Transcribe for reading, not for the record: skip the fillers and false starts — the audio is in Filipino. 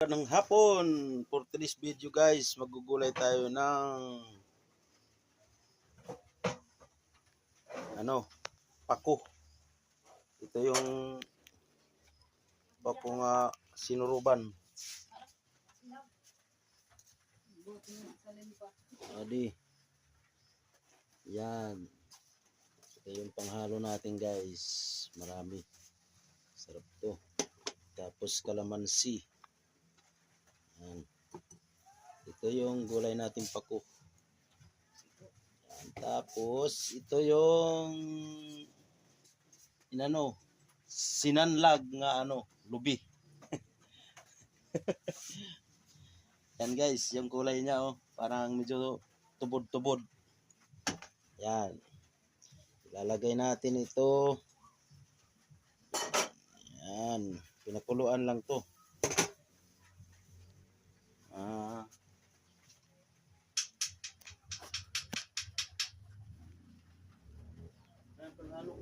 ng hapon. For today's video guys, magugulay tayo ng pako. Ito yung pako nga sinuruban. Adi. Yan. Ito yung panghalo natin guys. Marami. Sarap to. Tapos kalamansi. Yan. Ito yung gulay nating pako. Yan. Tapos ito yung sinanlag nga lubi. Yan guys, yung kulay niya parang medyo tubod-tubod. Yan. Ilalagay natin ito. Yan. Pinakuluan lang to. Yan, panghalo.